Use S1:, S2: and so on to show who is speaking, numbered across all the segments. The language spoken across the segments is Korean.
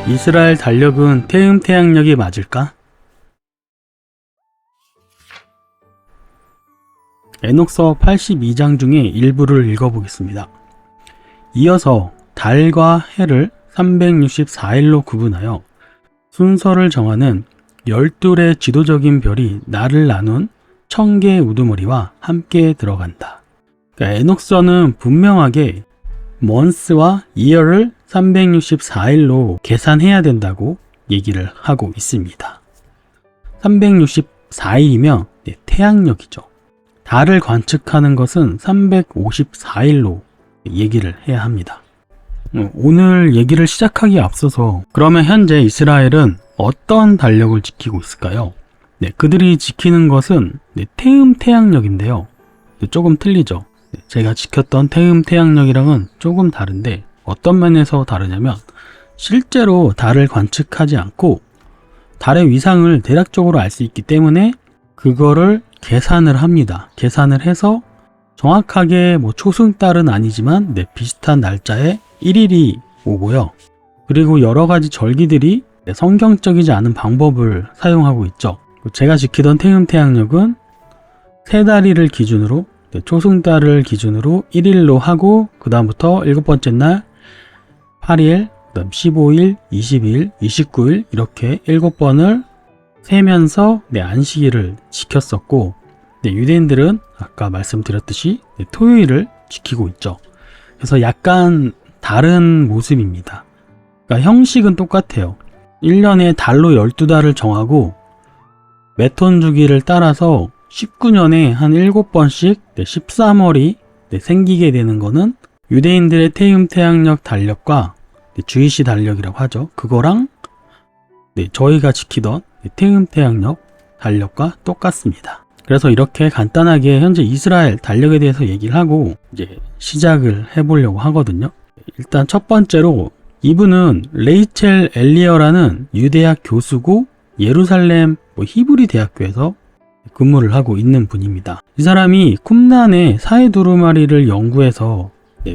S1: 이스라엘 달력은 태음 태양력이 맞을까? 에녹서 82장 중에 일부를 읽어보겠습니다. 이어서 달과 해를 364일로 구분하여 순서를 정하는 12의 지도적인 별이 날을 나눈 1000개의 우두머리와 함께 들어간다. 그러니까 에녹서는 분명하게 month와 year를 364일로 계산해야 된다고 얘기를 하고 있습니다. 364일이면 태양력이죠. 달을 관측하는 것은 354일로 얘기를 해야 합니다. 오늘 얘기를 시작하기에 앞서서 그러면 현재 이스라엘은 어떤 달력을 지키고 있을까요? 그들이 지키는 것은 태음 태양력인데요. 조금 틀리죠. 제가 지켰던 태음 태양력이랑은 조금 다른데 어떤 면에서 다르냐면 실제로 달을 관측하지 않고 달의 위상을 대략적으로 알 수 있기 때문에 그거를 계산을 합니다. 계산을 해서 정확하게 초승달은 아니지만 비슷한 날짜에 1일이 오고요. 그리고 여러 가지 절기들이 성경적이지 않은 방법을 사용하고 있죠. 제가 지키던 태음 태양력은 세 다리를 기준으로 초승달을 기준으로 1일로 하고 그 다음부터 7번째 날 8일, 그 다음 15일, 20일, 29일 이렇게 7번을 세면서 안식일을 지켰었고 유대인들은 아까 말씀드렸듯이 토요일을 지키고 있죠. 그래서 약간 다른 모습입니다. 그러니까 형식은 똑같아요. 1년에 달로 12달을 정하고 메톤 주기를 따라서 19년에 한 7번씩 13월이 생기게 되는 거는 유대인들의 태음 태양력 달력과 주이시 달력이라고 하죠. 그거랑 저희가 지키던 태음 태양력 달력과 똑같습니다. 그래서 이렇게 간단하게 현재 이스라엘 달력에 대해서 얘기를 하고 이제 시작을 해보려고 하거든요. 일단 첫 번째로 이분은 레이첼 엘리어라는 유대학 교수고 예루살렘 히브리 대학교에서 근무를 하고 있는 분입니다. 이 사람이 쿰란의 사해두루마리를 연구해서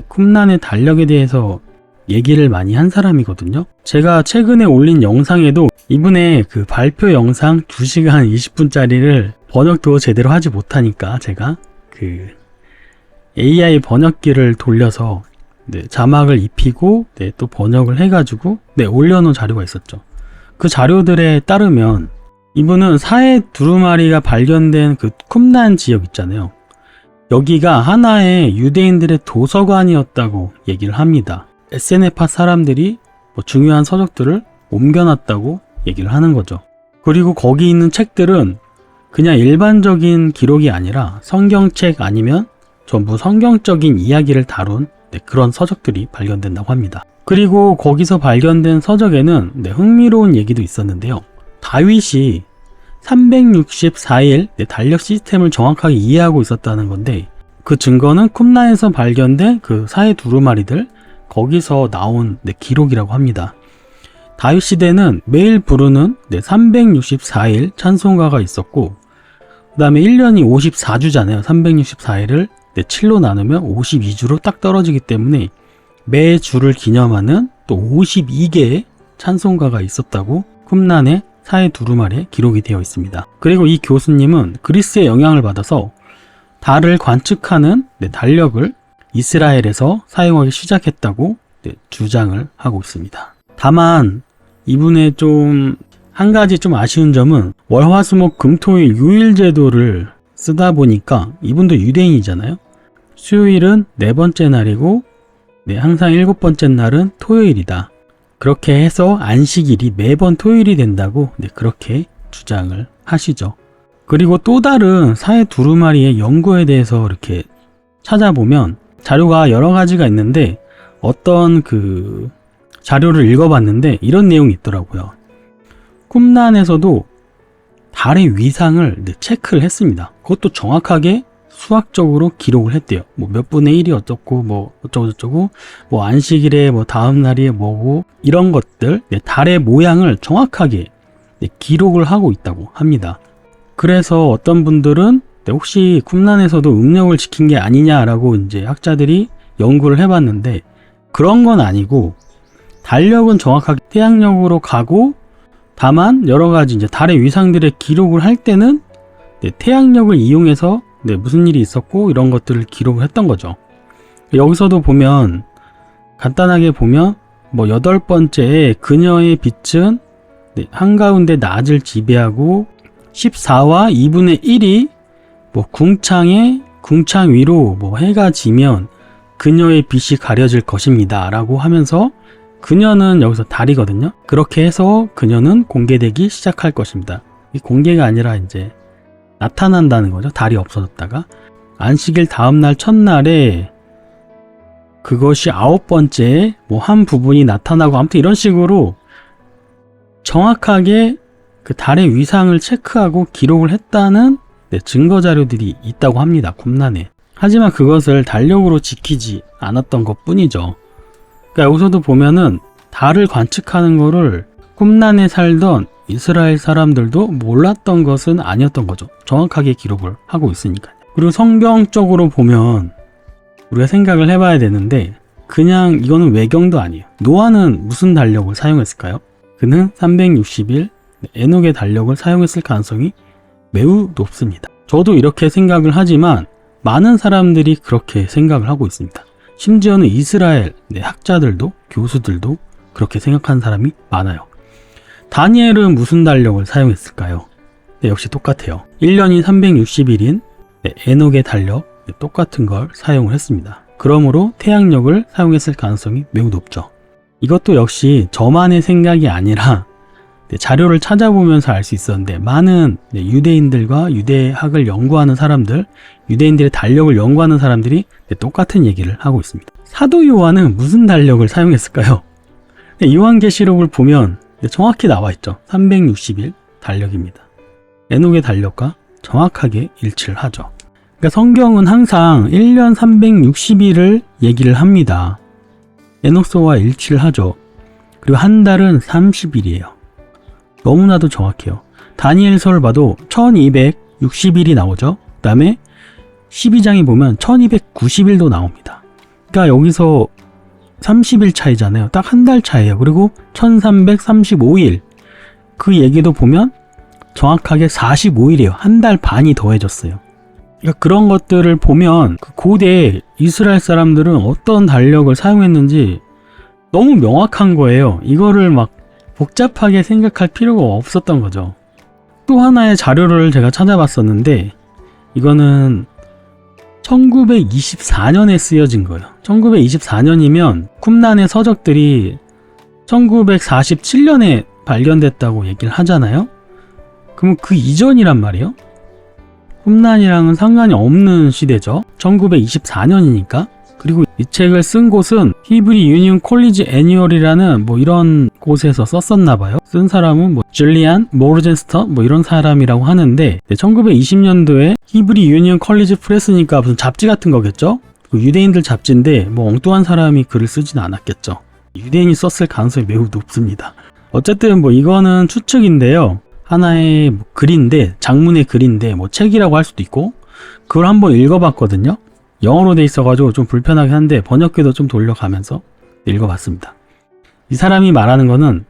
S1: 쿰란의 달력에 대해서 얘기를 많이 한 사람이거든요. 제가 최근에 올린 영상에도 이분의 그 발표 영상 2시간 20분짜리를 번역도 제대로 하지 못하니까 제가 그 AI 번역기를 돌려서 자막을 입히고 또 번역을 해가지고 올려놓은 자료가 있었죠. 그 자료들에 따르면 이분은 사해 두루마리가 발견된 그 쿰란 지역 있잖아요. 여기가 하나의 유대인들의 도서관이었다고 얘기를 합니다. 에세네파 사람들이 중요한 서적들을 옮겨놨다고 얘기를 하는 거죠. 그리고 거기 있는 책들은 그냥 일반적인 기록이 아니라 성경책 아니면 전부 성경적인 이야기를 다룬 그런 서적들이 발견된다고 합니다. 그리고 거기서 발견된 서적에는 흥미로운 얘기도 있었는데요. 다윗이 364일 달력 시스템을 정확하게 이해하고 있었다는 건데 그 증거는 쿰란에서 발견된 그 사해 두루마리들 거기서 나온 기록이라고 합니다. 다윗 시대는 매일 부르는 364일 찬송가가 있었고 그 다음에 1년이 54주잖아요. 364일을 7로 나누면 52주로 딱 떨어지기 때문에 매 주를 기념하는 또 52개의 찬송가가 있었다고 쿰란의 사해 두루마리에 기록이 되어 있습니다. 그리고 이 교수님은 그리스의 영향을 받아서 달을 관측하는 달력을 이스라엘에서 사용하기 시작했다고 주장을 하고 있습니다. 다만 이분의 한 가지 아쉬운 점은 월화수목 금토일 유일 제도를 쓰다 보니까 이분도 유대인이잖아요. 수요일은 4번째 날이고 항상 7번째 날은 토요일이다. 그렇게 해서 안식일이 매번 토요일이 된다고 그렇게 주장을 하시죠. 그리고 또 다른 사해 두루마리의 연구에 대해서 이렇게 찾아보면 자료가 여러 가지가 있는데 어떤 그 자료를 읽어봤는데 이런 내용이 있더라고요. 쿰란에서도 달의 위상을 체크를 했습니다. 그것도 정확하게 수학적으로 기록을 했대요. 몇 분의 1이 어쩌고 어쩌고저쩌고 안식일에 다음 날이 뭐고 이런 것들 달의 모양을 정확하게 기록을 하고 있다고 합니다. 그래서 어떤 분들은 혹시 쿰란에서도 음력을 지킨 게 아니냐라고 이제 학자들이 연구를 해봤는데 그런 건 아니고 달력은 정확하게 태양력으로 가고, 다만 여러 가지 이제 달의 위상들의 기록을 할 때는 태양력을 이용해서 무슨 일이 있었고 이런 것들을 기록을 했던 거죠. 여기서도 보면 간단하게 보면 뭐 8번째에 그녀의 빛은 한가운데 낮을 지배하고 14와 2분의 1이 뭐 궁창 위로 뭐 해가 지면 그녀의 빛이 가려질 것입니다 라고 하면서, 그녀는 여기서 달이거든요. 그렇게 해서 그녀는 공개되기 시작할 것입니다. 이 공개가 아니라 이제 나타난다는 거죠. 달이 없어졌다가 안식일 다음날 첫날에 그것이 9번째에 뭐 한 부분이 나타나고, 아무튼 이런 식으로 정확하게 그 달의 위상을 체크하고 기록을 했다는 증거 자료들이 있다고 합니다. 쿰란에. 하지만 그것을 달력으로 지키지 않았던 것 뿐이죠. 그러니까 여기서도 보면은 달을 관측하는 거를 쿰란에 살던 이스라엘 사람들도 몰랐던 것은 아니었던 거죠. 정확하게 기록을 하고 있으니까요. 그리고 성경적으로 보면 우리가 생각을 해봐야 되는데, 그냥 이거는 외경도 아니에요. 노아는 무슨 달력을 사용했을까요? 그는 360일 에녹의 달력을 사용했을 가능성이 매우 높습니다. 저도 이렇게 생각을 하지만 많은 사람들이 그렇게 생각을 하고 있습니다. 심지어는 이스라엘 학자들도, 교수들도 그렇게 생각하는 사람이 많아요. 다니엘은 무슨 달력을 사용했을까요? 역시 똑같아요. 1년이 360일인 에녹의 달력, 똑같은 걸 사용을 했습니다. 그러므로 태양력을 사용했을 가능성이 매우 높죠. 이것도 역시 저만의 생각이 아니라 자료를 찾아보면서 알 수 있었는데, 많은 유대인들과 유대학을 연구하는 사람들, 유대인들의 달력을 연구하는 사람들이 똑같은 얘기를 하고 있습니다. 사도 요한은 무슨 달력을 사용했을까요? 요한계시록을 보면 정확히 나와 있죠. 360일 달력입니다. 에녹의 달력과 정확하게 일치를 하죠. 그러니까 성경은 항상 1년 360일을 얘기를 합니다. 에녹서와 일치를 하죠. 그리고 한 달은 30일이에요. 너무나도 정확해요. 다니엘서를 봐도 1260일이 나오죠. 그 다음에 12장에 보면 1290일도 나옵니다. 그러니까 여기서 30일 차이잖아요. 딱 한 달 차이에요. 그리고 1335일, 그 얘기도 보면 정확하게 45일이에요. 한 달 반이 더해졌어요. 그러니까 그런 것들을 보면 그 고대 이스라엘 사람들은 어떤 달력을 사용했는지 너무 명확한 거예요. 이거를 막 복잡하게 생각할 필요가 없었던 거죠. 또 하나의 자료를 제가 찾아봤었는데, 이거는 1924년에 쓰여진 거예요. 1924년이면 쿰란의 서적들이 1947년에 발견됐다고 얘기를 하잖아요. 그럼 그 이전이란 말이에요. 쿰란이랑은 상관이 없는 시대죠. 1924년이니까. 그리고 이 책을 쓴 곳은 히브리 유니온 콜리지 애니얼이라는 뭐 이런 곳에서 썼었나 봐요. 쓴 사람은 뭐 줄리안 모르젠스터 뭐 이런 사람이라고 하는데, 1920년도에 히브리 유니온 콜리지 프레스니까 무슨 잡지 같은 거겠죠? 유대인들 잡지인데 뭐 엉뚱한 사람이 글을 쓰진 않았겠죠. 유대인이 썼을 가능성이 매우 높습니다. 어쨌든 뭐 이거는 추측인데요. 하나의 뭐 글인데, 장문의 글인데 뭐 책이라고 할 수도 있고, 그걸 한번 읽어봤거든요. 영어로 돼 있어가지고 좀 불편하긴 한데 번역기도 좀 돌려가면서 읽어봤습니다. 이 사람이 말하는 거는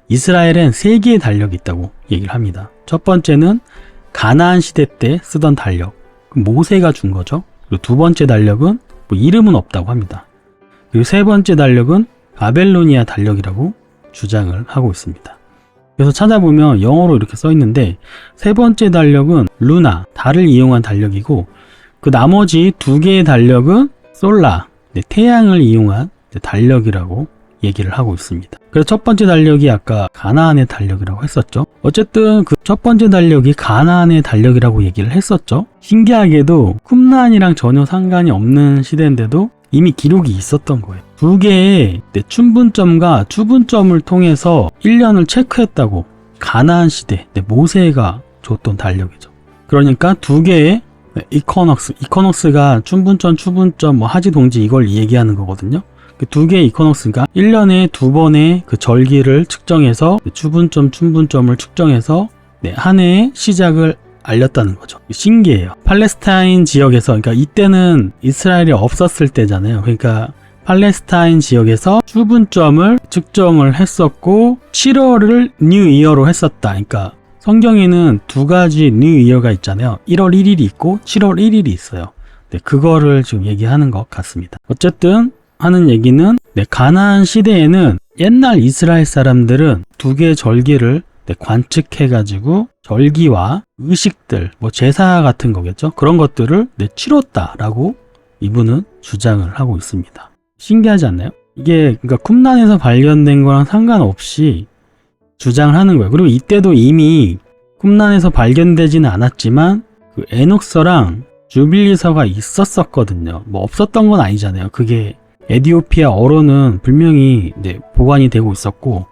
S1: 이스라엘엔 3개의 달력이 있다고 얘기를 합니다. 첫 번째는 가나안 시대 때 쓰던 달력, 모세가 준 거죠. 그리고 두 번째 달력은 뭐 이름은 없다고 합니다. 그리고 세 번째 달력은 바벨로니아 달력이라고 주장을 하고 있습니다. 그래서 찾아보면 영어로 이렇게 써 있는데, 세 번째 달력은 루나, 달을 이용한 달력이고, 그 나머지 2개의 달력은 솔라, 태양을 이용한 달력이라고 얘기를 하고 있습니다. 그래서 첫 번째 달력이 아까 가나안의 달력이라고 했었죠. 어쨌든 그 첫 번째 달력이 가나안의 달력이라고 얘기를 했었죠. 신기하게도 쿰란이랑 전혀 상관이 없는 시대인데도 이미 기록이 있었던 거예요. 2개의 춘분점과 추분점을 통해서 1년을 체크했다고. 가나안 시대 모세가 줬던 달력이죠. 그러니까 2개의 이코넉스가 춘분점, 추분점, 뭐 하지, 동지 이걸 얘기하는 거거든요. 그 2개의 이코넉스가 1년에 2번의 그 절기를 측정해서 추분점, 춘분점을 측정해서 한 해의 시작을 알렸다는 거죠. 신기해요. 팔레스타인 지역에서, 그러니까 이때는 이스라엘이 없었을 때잖아요. 그러니까 팔레스타인 지역에서 추분점을 측정을 했었고 7월을 뉴 이어로 했었다. 그러니까 성경에는 두 가지 뉴 이어가 있잖아요. 1월 1일이 있고 7월 1일이 있어요. 네, 그거를 지금 얘기하는 것 같습니다. 어쨌든 하는 얘기는 가나안 시대에는 옛날 이스라엘 사람들은 두 개의 절기를 관측해가지고 절기와 의식들, 제사 같은 거겠죠. 그런 것들을 치렀다라고 이분은 주장을 하고 있습니다. 신기하지 않나요? 이게 그러니까 쿰란에서 발견된 거랑 상관없이 주장을 하는 거예요. 그리고 이때도 이미 쿰란에서 발견되지는 않았지만 그 에녹서랑 주빌리서가 있었었거든요. 없었던 건 아니잖아요. 그게 에티오피아 어로는 분명히 보관이 되고 있었고,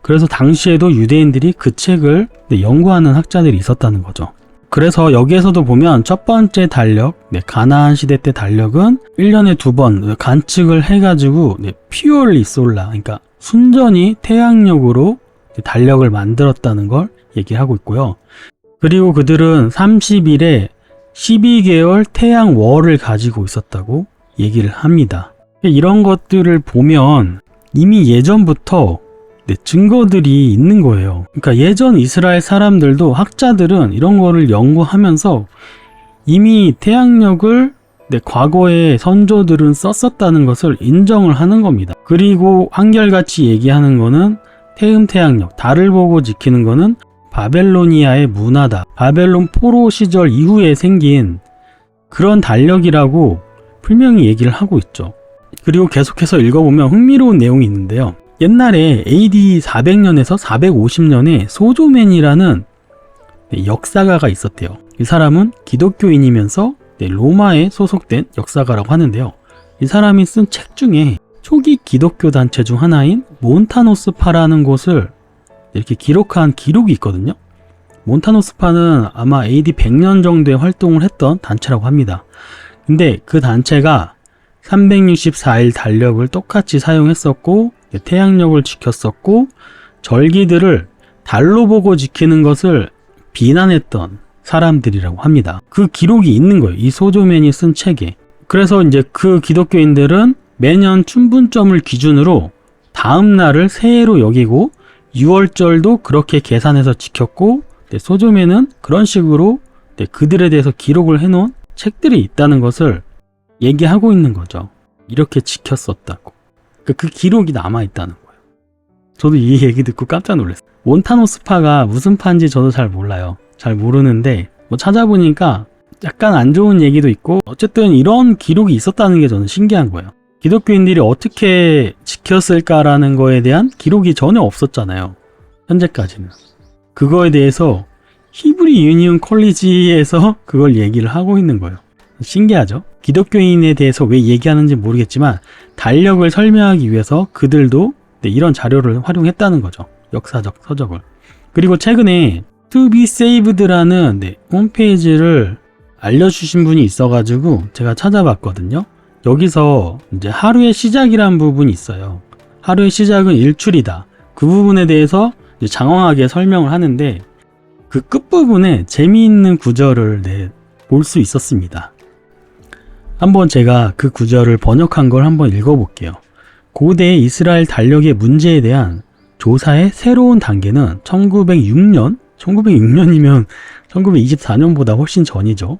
S1: 그래서 당시에도 유대인들이 그 책을 연구하는 학자들이 있었다는 거죠. 그래서 여기에서도 보면 첫 번째 달력, 가나안 시대 때 달력은 1년에 2번 관측을 해가지고 퓨얼리 솔라, 그러니까 순전히 태양력으로 달력을 만들었다는 걸 얘기하고 있고요. 그리고 그들은 30일에 12개월 태양월을 가지고 있었다고 얘기를 합니다. 이런 것들을 보면 이미 예전부터 증거들이 있는 거예요. 그러니까 예전 이스라엘 사람들도, 학자들은 이런 거를 연구하면서 이미 태양력을 과거의 선조들은 썼었다는 것을 인정을 하는 겁니다. 그리고 한결같이 얘기하는 거는 태양력, 달을 보고 지키는 거는 바벨로니아의 문화다. 바벨론 포로 시절 이후에 생긴 그런 달력이라고 분명히 얘기를 하고 있죠. 그리고 계속해서 읽어보면 흥미로운 내용이 있는데요. 옛날에 AD 400년에서 450년에 소조맨이라는 역사가가 있었대요. 이 사람은 기독교인이면서 로마에 소속된 역사가라고 하는데요. 이 사람이 쓴 책 중에 초기 기독교 단체 중 하나인 몬타노스파라는 곳을 이렇게 기록한 기록이 있거든요. 몬타노스파는 아마 AD 100년 정도에 활동을 했던 단체라고 합니다. 근데 그 단체가 364일 달력을 똑같이 사용했었고, 태양력을 지켰었고, 절기들을 달로 보고 지키는 것을 비난했던 사람들이라고 합니다. 그 기록이 있는 거예요. 이 소조맨이 쓴 책에. 그래서 이제 그 기독교인들은 매년 춘분점을 기준으로 다음 날을 새해로 여기고 6월절도 그렇게 계산해서 지켰고, 소조맨은 그런 식으로 그들에 대해서 기록을 해놓은 책들이 있다는 것을 얘기하고 있는 거죠. 이렇게 지켰었다고. 그 기록이 남아있다는 거예요. 저도 이 얘기 듣고 깜짝 놀랐어요. 몬타노스파가 무슨 파인지 저도 잘 몰라요. 잘 모르는데 찾아보니까 약간 안 좋은 얘기도 있고, 어쨌든 이런 기록이 있었다는 게 저는 신기한 거예요. 기독교인들이 어떻게 지켰을까라는 거에 대한 기록이 전혀 없었잖아요. 현재까지는. 그거에 대해서 히브리 유니온 컬리지에서 그걸 얘기를 하고 있는 거예요. 신기하죠? 기독교인에 대해서 왜 얘기하는지 모르겠지만 달력을 설명하기 위해서 그들도 이런 자료를 활용했다는 거죠. 역사적 서적을. 그리고 최근에 To Be Saved라는 홈페이지를 알려주신 분이 있어가지고 제가 찾아봤거든요. 여기서 이제 하루의 시작이라는 부분이 있어요. 하루의 시작은 일출이다. 그 부분에 대해서 이제 장황하게 설명을 하는데 그 끝부분에 재미있는 구절을 볼 수 있었습니다. 한번 제가 그 구절을 번역한 걸 한번 읽어볼게요. 고대 이스라엘 달력의 문제에 대한 조사의 새로운 단계는 1906년이면 1924년보다 훨씬 전이죠.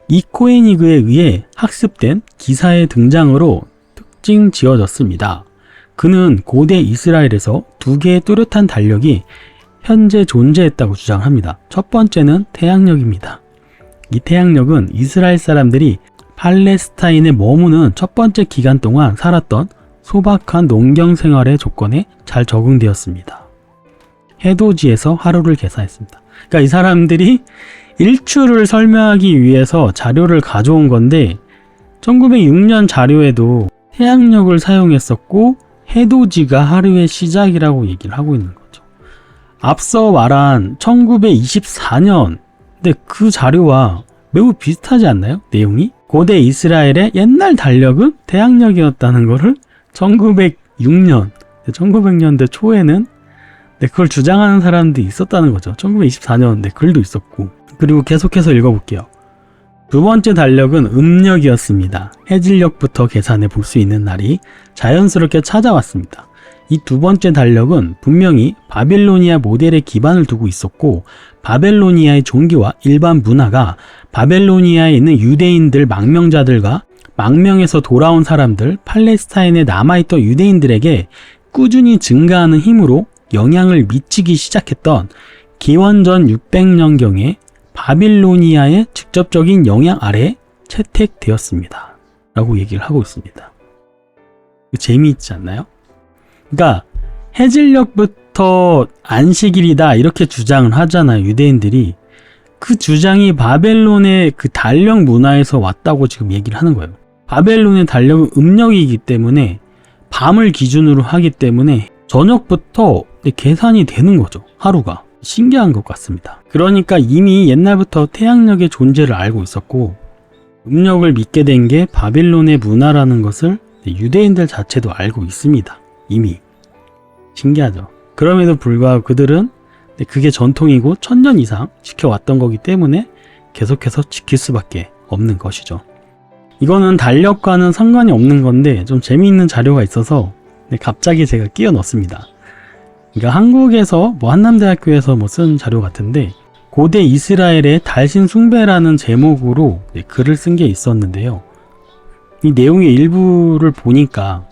S1: 이 코에니그에 의해 학습된 기사의 등장으로 특징 지어졌습니다. 그는 고대 이스라엘에서 두 개의 뚜렷한 달력이 현재 존재했다고 주장합니다. 첫 번째는 태양력입니다. 이 태양력은 이스라엘 사람들이 팔레스타인에 머무는 첫 번째 기간 동안 살았던 소박한 농경 생활의 조건에 잘 적응되었습니다. 해돋이에서 하루를 계산했습니다. 그러니까 이 사람들이 일출을 설명하기 위해서 자료를 가져온 건데 1906년 자료에도 태양력을 사용했었고 해돋이가 하루의 시작이라고 얘기를 하고 있는 거죠. 앞서 말한 1924년 근데 그 자료와 매우 비슷하지 않나요? 내용이? 고대 이스라엘의 옛날 달력은 태양력이었다는 것을 1906년, 1900년대 초에는 그걸 주장하는 사람들이 있었다는 거죠. 1924년 글도 있었고. 그리고 계속해서 읽어볼게요. 두 번째 달력은 음력이었습니다. 해질녘부터 계산해 볼 수 있는 날이 자연스럽게 찾아왔습니다. 이 두 번째 달력은 분명히 바빌로니아 모델에 기반을 두고 있었고, 바벨로니아의 종교와 일반 문화가 바벨로니아에 있는 유대인들 망명자들과 망명에서 돌아온 사람들, 팔레스타인에 남아있던 유대인들에게 꾸준히 증가하는 힘으로 영향을 미치기 시작했던 기원전 600년경에 바빌로니아의 직접적인 영향 아래 채택되었습니다. 라고 얘기를 하고 있습니다. 재미있지 않나요? 그러니까 해질녘부터 안식일이다 이렇게 주장을 하잖아요. 유대인들이. 그 주장이 바벨론의 그 달력 문화에서 왔다고 지금 얘기를 하는 거예요. 바벨론의 달력은 음력이기 때문에 밤을 기준으로 하기 때문에 저녁부터 계산이 되는 거죠. 하루가. 신기한 것 같습니다. 그러니까 이미 옛날부터 태양력의 존재를 알고 있었고, 음력을 믿게 된 게 바빌론의 문화라는 것을 유대인들 자체도 알고 있습니다. 이미. 신기하죠. 그럼에도 불구하고 그들은 그게 전통이고 1000년 이상 지켜왔던 거기 때문에 계속해서 지킬 수밖에 없는 것이죠. 이거는 달력과는 상관이 없는 건데 좀 재미있는 자료가 있어서 갑자기 제가 끼워 넣었습니다. 그러니까 한국에서 한남대학교에서 쓴 자료 같은데, 고대 이스라엘의 달신 숭배라는 제목으로 글을 쓴 게 있었는데요. 이 내용의 일부를 보니까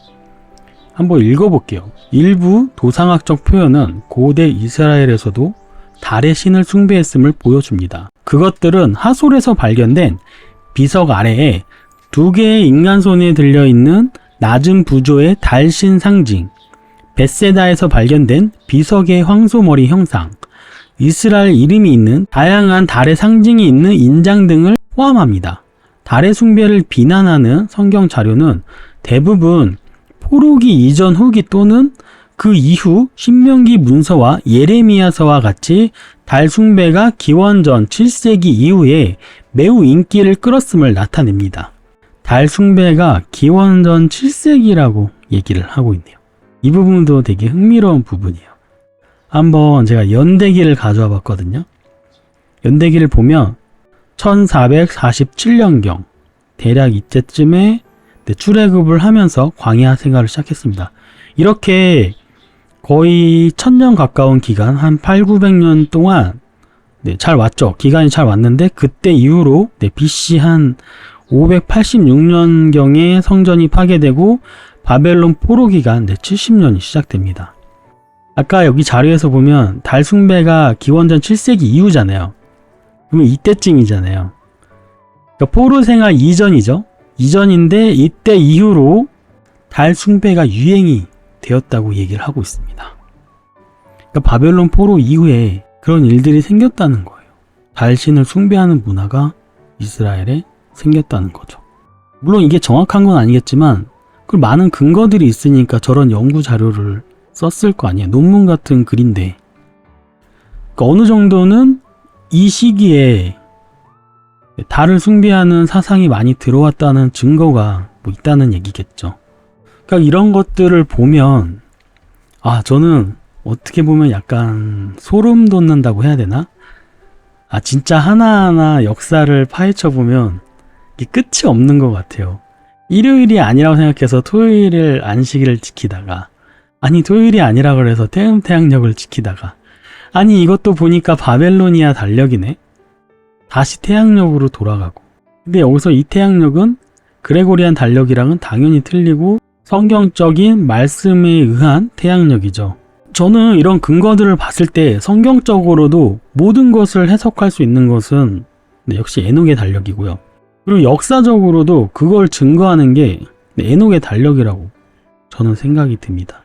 S1: 한번 읽어볼게요. 일부 도상학적 표현은 고대 이스라엘에서도 달의 신을 숭배했음을 보여줍니다. 그것들은 하솔에서 발견된 비석 아래에 2개의 인간 손에 들려있는 낮은 부조의 달신 상징, 벳세다에서 발견된 비석의 황소머리 형상, 이스라엘 이름이 있는 다양한 달의 상징이 있는 인장 등을 포함합니다. 달의 숭배를 비난하는 성경 자료는 대부분 포로기 이전 후기 또는 그 이후 신명기 문서와 예레미야서와 같이 달 숭배가 기원전 7세기 이후에 매우 인기를 끌었음을 나타냅니다. 달 숭배가 기원전 7세기라고 얘기를 하고 있네요. 이 부분도 되게 흥미로운 부분이에요. 한번 제가 연대기를 가져와 봤거든요. 연대기를 보면 1447년경 대략 이때쯤에 출애굽을 하면서 광야 생활을 시작했습니다. 이렇게 거의 1000년 가까운 기간, 한 800~900년 동안 잘 왔죠. 기간이 잘 왔는데 그때 이후로 BC 한 586년경에 성전이 파괴되고 바벨론 포로 기간 70년이 시작됩니다. 아까 여기 자료에서 보면 달 숭배가 기원전 7세기 이후잖아요. 그러면 이때쯤이잖아요. 그러니까 포로 생활 이전이죠. 이전인데 이때 이후로 달 숭배가 유행이 되었다고 얘기를 하고 있습니다. 그러니까 바벨론 포로 이후에 그런 일들이 생겼다는 거예요. 달신을 숭배하는 문화가 이스라엘에 생겼다는 거죠. 물론 이게 정확한 건 아니겠지만 그 많은 근거들이 있으니까 저런 연구 자료를 썼을 거 아니에요. 논문 같은 글인데. 그러니까 어느 정도는 이 시기에 달을 숭배하는 사상이 많이 들어왔다는 증거가 있다는 얘기겠죠. 그러니까 이런 것들을 보면 저는 어떻게 보면 약간 소름 돋는다고 해야 되나? 진짜 하나하나 역사를 파헤쳐 보면 끝이 없는 것 같아요. 일요일이 아니라고 생각해서 토요일을 안식일을 지키다가, 토요일이 아니라 그래서 태음태양력을 지키다가, 이것도 보니까 바벨로니아 달력이네? 다시 태양력으로 돌아가고. 근데 여기서 이 태양력은 그레고리안 달력이랑은 당연히 틀리고 성경적인 말씀에 의한 태양력이죠. 저는 이런 근거들을 봤을 때 성경적으로도 모든 것을 해석할 수 있는 것은 역시 에녹의 달력이고요. 그리고 역사적으로도 그걸 증거하는 게 에녹의 달력이라고 저는 생각이 듭니다.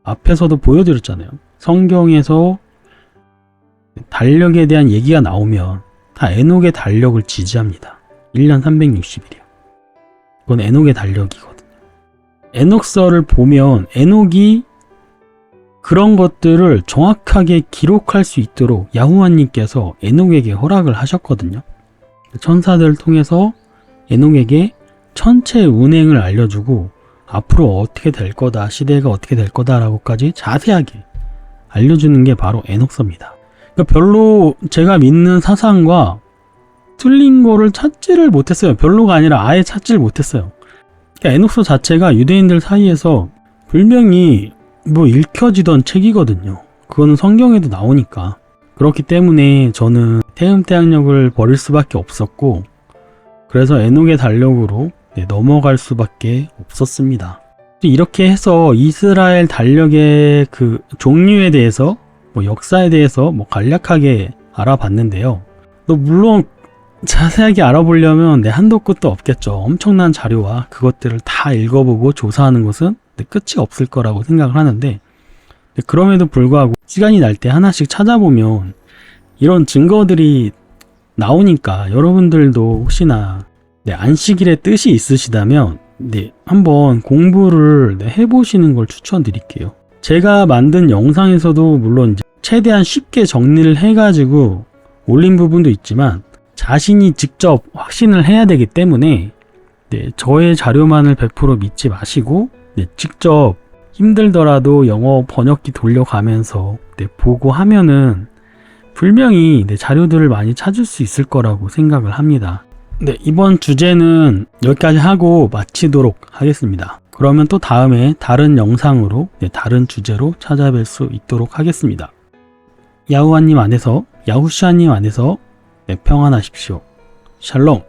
S1: 앞에서도 보여드렸잖아요. 성경에서 달력에 대한 얘기가 나오면 다 에녹의 달력을 지지합니다. 1년 360일이요. 그건 에녹의 달력이거든요. 에녹서를 보면 에녹이 그런 것들을 정확하게 기록할 수 있도록 야후와님께서 에녹에게 허락을 하셨거든요. 천사들을 통해서 에녹에게 천체 운행을 알려주고 앞으로 어떻게 될 거다, 시대가 어떻게 될 거다라고까지 자세하게 알려주는 게 바로 에녹서입니다. 그러니까 별로 제가 믿는 사상과 틀린 거를 찾지를 못했어요. 별로가 아니라 아예 찾지를 못했어요. 그러니까 에녹서 자체가 유대인들 사이에서 분명히 뭐 읽혀지던 책이거든요. 그거는 성경에도 나오니까. 그렇기 때문에 저는 태음태양력을 버릴 수밖에 없었고, 그래서 에녹의 달력으로 넘어갈 수밖에 없었습니다. 이렇게 해서 이스라엘 달력의 그 종류에 대해서, 뭐 역사에 대해서 뭐 간략하게 알아봤는데요. 물론 자세하게 알아보려면 한도 끝도 없겠죠. 엄청난 자료와 그것들을 다 읽어보고 조사하는 것은 끝이 없을 거라고 생각을 하는데, 그럼에도 불구하고 시간이 날 때 하나씩 찾아보면 이런 증거들이 나오니까 여러분들도 혹시나 안식일의 뜻이 있으시다면 한번 공부를 해보시는 걸 추천드릴게요. 제가 만든 영상에서도 물론 이제 최대한 쉽게 정리를 해가지고 올린 부분도 있지만, 자신이 직접 확신을 해야 되기 때문에 저의 자료만을 100% 믿지 마시고 직접 힘들더라도 영어 번역기 돌려가면서 보고 하면은 분명히 자료들을 많이 찾을 수 있을 거라고 생각을 합니다. 이번 주제는 여기까지 하고 마치도록 하겠습니다. 그러면 또 다음에 다른 영상으로 다른 주제로 찾아뵐 수 있도록 하겠습니다. 야후와님 안에서, 야후슈아님 안에서 평안하십시오. 샬롬.